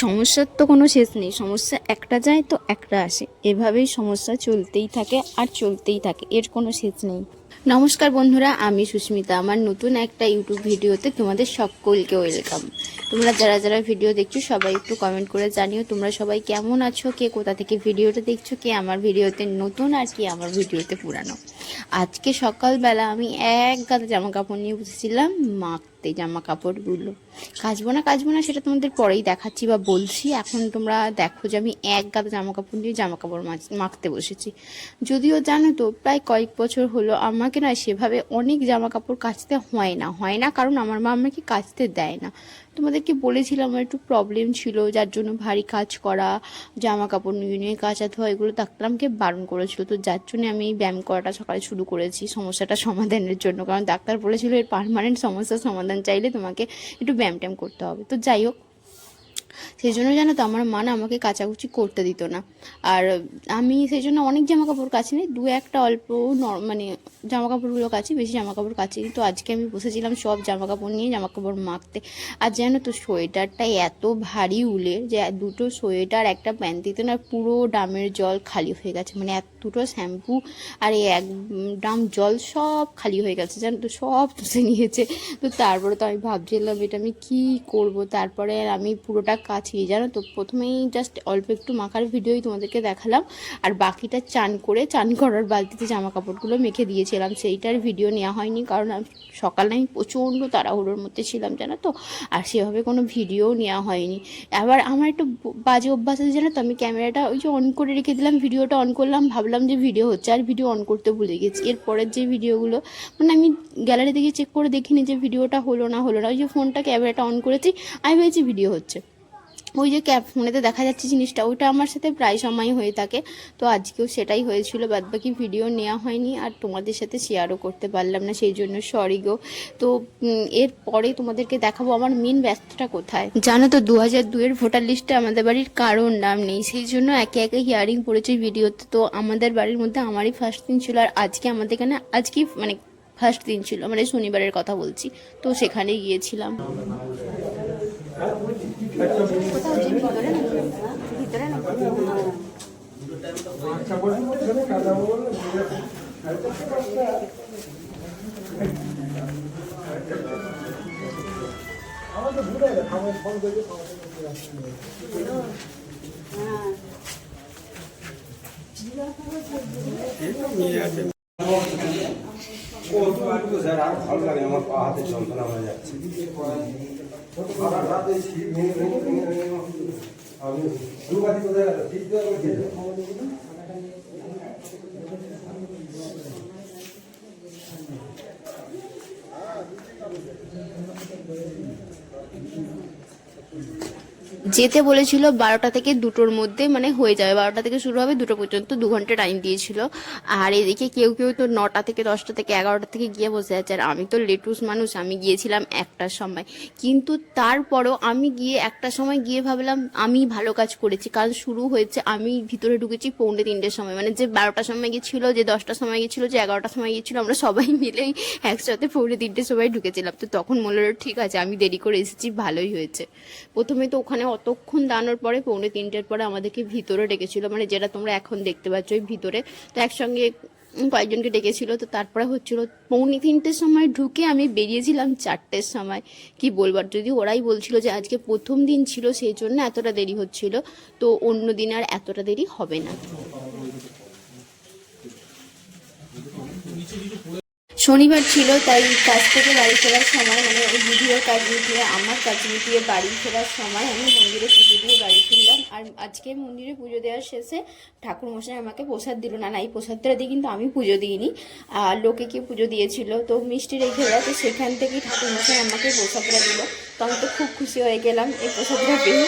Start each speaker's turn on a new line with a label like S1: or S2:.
S1: সমস্যার তো কোনো শেষ নেই, সমস্যা একটা যায় তো একটা আসে, এভাবেই সমস্যা চলতেই থাকে আর চলতেই থাকে, এর কোনো শেষ নেই। নমস্কার বন্ধুরা, আমি সুস্মিতা। আমার নতুন একটা ইউটিউব ভিডিওতে তোমাদের সকলকে ওয়েলকাম। তোমরা যারা যারা ভিডিও দেখছো সবাই একটু কমেন্ট করে জানিও তোমরা সবাই কেমন আছো, কে কোথা থেকে ভিডিওটা দেখছো, কে আমার ভিডিওতে নতুন আর কি আমার ভিডিওতে পুরানো। আজকে সকালবেলা আমি এক গাদা জামা কাপড় নিয়ে বসেছিলাম মাখতে। জামা কাপড়গুলো কাচবো না সেটা তোমাদের পরেই দেখাচ্ছি বা বলছি। এখন তোমরা দেখো যে আমি এক গাদা জামা কাপড় নিয়ে জামা কাপড় মাখতে বসেছি। যদিও জানো তো প্রায় কয়েক বছর হলো আমাকে না সেভাবে অনেক জামা কাপড় কাচতে হয় না, কারণ আমার মা আমাকে কাচতে দেয় না। তোমাদেরকে বলেছিলাম আমার একটু প্রবলেম ছিল, যার জন্য ভারী কাজ করা, জামা কাপড় নিয়ে কাচা ধোয়া এগুলো ডাক্তার আমাকে বারণ করেছিল। তো যার জন্য আমি এই ব্যায়াম করাটা সকালে শুরু করেছি সমস্যাটা সমাধানের জন্য, কারণ ডাক্তার বলেছিল এর পার্মানেন্ট সমস্যার সমাধান চাইলে তোমাকে একটু ব্যায়াম ট্যায়াম করতে হবে। তো যাই হোক, সেই জন্য জানো তো আমার মা না আমাকে কাচাকুচি করতে দিত না। আর আমি সেই জন্য অনেক জামা কাপড় কাচিনি, দু একটা অল্প মানে জামা কাপড়গুলো কাচি, বেশি জামা কাপড় কাচিনি। তো আজকে আমি বসেছিলাম সব জামা কাপড় নিয়ে জামা কাপড় মাখতে। আর জানো তো সোয়েটারটা এত ভারী উলের যে দুটো সোয়েটার একটা প্যান্টিতে না পুরো ড্রামের জল খালি হয়ে গেছে, মানে দুটো শ্যাম্পু আর এই এক ড্রাম জল সব খালি হয়ে গেছে, জানো তো সব চুষে নিয়েছে। তো তারপরে তো আমি ভাবছিলাম এটা আমি কি করব। তারপরে আমি পুরোটা কাছি, জানো তো প্রথমেই জাস্ট অল্প একটু মাখার ভিডিওই তোমাদেরকে দেখালাম, আর বাকিটা চান করার বালতিতে জামা কাপড়গুলো মেখে দিয়েছিলাম, সেইটার ভিডিও নেওয়া হয়নি, কারণ সকালে আমি প্রচণ্ড তাড়াহুড়োর মধ্যে ছিলাম জানো তো, আর সেভাবে কোনো ভিডিও নেওয়া হয়নি। আবার আমার একটু বাজে অভ্যাস আছে জানো তো, আমি ক্যামেরাটা ওই যে অন করে রেখে দিলাম, ভিডিওটা অন করলাম, ভাবলাম যে ভিডিও হচ্ছে, আর ভিডিও অন করতে ভুলে গেছি। এরপরের যে ভিডিওগুলো মানে আমি গ্যালারি থেকে চেক করে দেখিনি যে ভিডিওটা হলো না, ওই যে ফোনটা ক্যামেরাটা অন করেছি, আমি ভেবেছি ভিডিও হচ্ছে। ওই যে ফোনেতে দেখা যাচ্ছে জিনিসটা, ওইটা আমার সাথে প্রায় সময় হয়ে থাকে। তো আজকেও সেটাই হয়েছিল, বাদবাকি ভিডিও নেওয়া হয়নি আর তোমাদের সাথে শেয়ারও করতে পারলাম না, সেই জন্য সরি গো। তো এরপরে তোমাদেরকে দেখাবো আমার মেন ব্যস্তটা কোথায়। জানো তো 2002-এর ভোটার লিস্টে আমাদের বাড়ির কারোর নাম নেই, সেই জন্য একে একে হিয়ারিং পড়েছে ভিডিওতে। তো আমাদের বাড়ির মধ্যে আমারই ফার্স্ট দিন ছিল, আর আজকে আমাদের এখানে আজকে মানে ফার্স্ট দিন ছিল, মানে শনিবারের কথা বলছি। তো সেখানে গিয়েছিলাম।
S2: স্যার আর ভালো লাগে, আমার পা হাতে যন্ত্রণা হয়ে যাচ্ছে। আমি দুবারি কোথায় গেল ঠিক
S1: যেতে বলেছিল 12টা থেকে 2টোর মধ্যে, মানে হয়ে যাবে, 12টা থেকে শুরু হবে 2টো পর্যন্ত, 2 ঘন্টা টাইম দিয়েছিল। আর এদিকে কেউ কেউ তো 9টা থেকে 10টা থেকে 11টা থেকে গিয়ে বসে আছে, আর আমি তো লেটুস মানুষ, আমি গিয়েছিলাম 1টার সময়। কিন্তু তারপরও আমি গিয়ে 1টার সময় গিয়ে ভাবলাম আমি ভালো কাজ করেছি, কারণ শুরু হয়েছে, আমি ভিতরে ঢুকেছি 2:45-র সময়, মানে যে 12টার সময় গিয়েছিল, যে 10টার সময় গিয়েছিল, যে 11টার সময় গিয়েছিল, আমরা সবাই মিলেই একসাথে 2:45-র সময় ঢুকেছিলাম। তো তখন মনে হলো ঠিক আছে আমি দেরি করে এসেছি, ভালোই হয়েছে। প্রথমে তো ওখানে অতক্ষণ দাঁড়ানোর পরে 2:45-র পরে আমাদেরকে ভিতরে ডেকেছিল, মানে যেটা তোমরা এখন দেখতে পাচ্ছ ওই ভিতরে। তো একসঙ্গে কয়েকজনকে ডেকেছিল। তো তারপরে হচ্ছিল 2:45-র সময় ঢুকে আমি বেরিয়েছিলাম 4টের সময়। কি বলবার, যদি ওরাই বলছিল যে আজকে প্রথম দিন ছিল সেই জন্য এতটা দেরি হচ্ছিল, তো অন্য দিন আর এতটা দেরি হবে না। শনিবার ছিল, তাই কাজ থেকে বাড়ি ফেরার সময়, মানে ওই ভিডিওর কাজ মিটিয়ে আমার কাজ মিটিয়ে বাড়ি ফেরার সময় আমি মন্দিরে পুজো দিয়ে বাড়ি ফিরলাম। আর আজকে মন্দিরে পুজো দেওয়ার শেষে ঠাকুরমশাই আমাকে প্রসাদ দিল না, এই প্রসাদটা দিয়ে কিন্তু আমি পুজো দিইনি, আর লোকে কি পুজো দিয়েছিল, তো মিষ্টি রেখে দেয়, তো সেখান থেকেই ঠাকুরমশাই আমাকে প্রসাদটা দিল। তো আমি তো খুব খুশি হয়ে গেলাম এই প্রসাদটা পেয়ে।